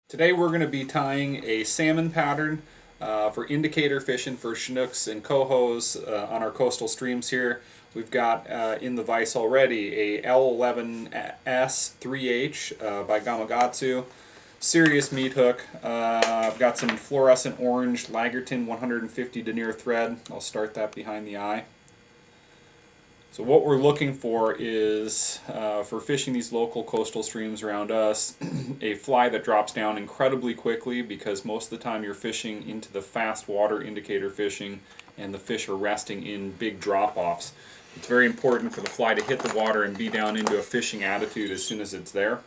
Today we're going to be tying a salmon pattern for indicator fishing for Chinooks and cohos on our coastal streams here. We've got in the vise already a L11S 3H by Gamakatsu. Serious meat hook. I've got some fluorescent orange Lagerton 150 denier thread. I'll start that behind the eye. So what we're looking for is, for fishing these local coastal streams around us, a fly that drops down incredibly quickly, because most of the time you're fishing into the fast water indicator fishing and the fish are resting in big drop-offs. It's very important for the fly to hit the water and be down into a fishing attitude as soon as it's there.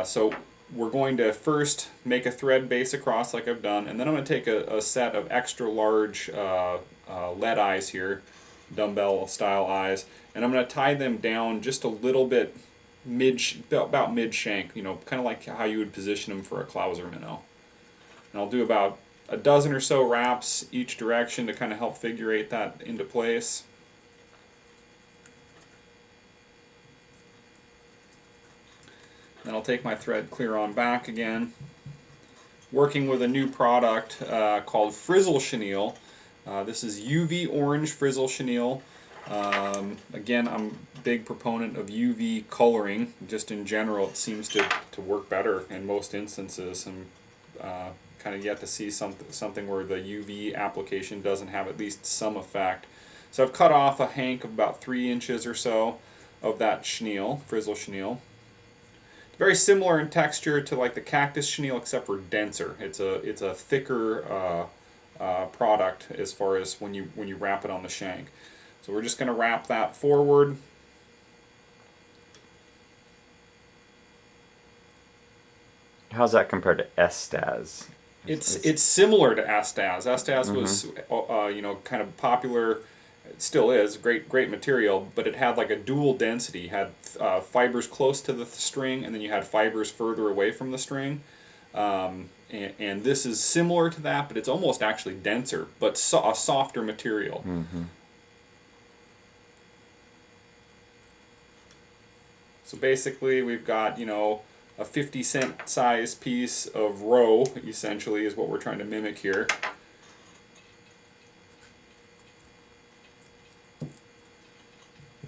So we're going to first make a thread base across like I've done, and then I'm going to take a set of extra large lead eyes here, dumbbell style eyes, and I'm going to tie them down just a little bit about mid shank, you know, kind of like how you would position them for a clouser minnow. And I'll do about a dozen or so wraps each direction to kind of help figure eight that into place. Then I'll take my thread clear on back again, working with a new product called Frizzle Chennile. This is UV orange Frizzle Chennile. Again, I'm a big proponent of UV coloring. Just in general, it seems to work better in most instances. I'm kind of yet to see something where the UV application doesn't have at least some effect. So I've cut off a hank of about 3 inches or so of that chenille, Frizzle Chennile. Very similar in texture to like the cactus chenille, except for denser. It's a thicker product as far as when you wrap it on the shank. So we're just going to wrap that forward. How's that compared to Estaz? It's similar to Estaz. Estaz was kind of popular. It still is great material, but it had like a dual density. It had fibers close to the string, and then you had fibers further away from the string. And this is similar to that, but it's almost actually denser, but a softer material. Mm-hmm. So basically we've got, you know, a 50-cent size piece of roe, essentially, is what we're trying to mimic here.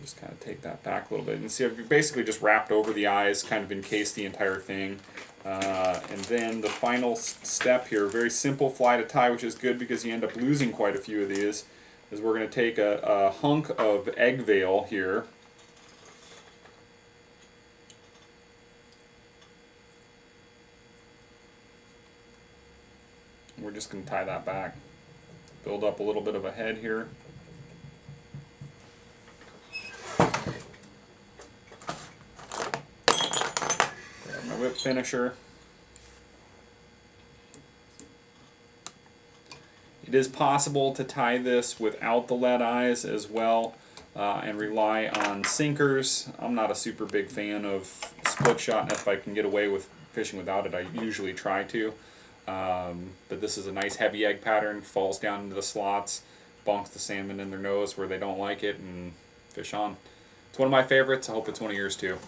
Just kind of take that back a little bit. And see, I've basically just wrapped over the eyes, kind of encased the entire thing. And then the final step here, very simple fly to tie, which is good because you end up losing quite a few of these, is we're going to take a hunk of egg veil here. We're just going to tie that back. Build up a little bit of a head here. Grab my whip finisher. It is possible to tie this without the lead eyes as well and rely on sinkers. I'm not a super big fan of split shot, and if I can get away with fishing without it, I usually try to. But this is a nice heavy egg pattern, falls down into the slots, bonks the salmon in their nose where they don't like it, and fish on. It's one of my favorites. I hope it's one of yours too.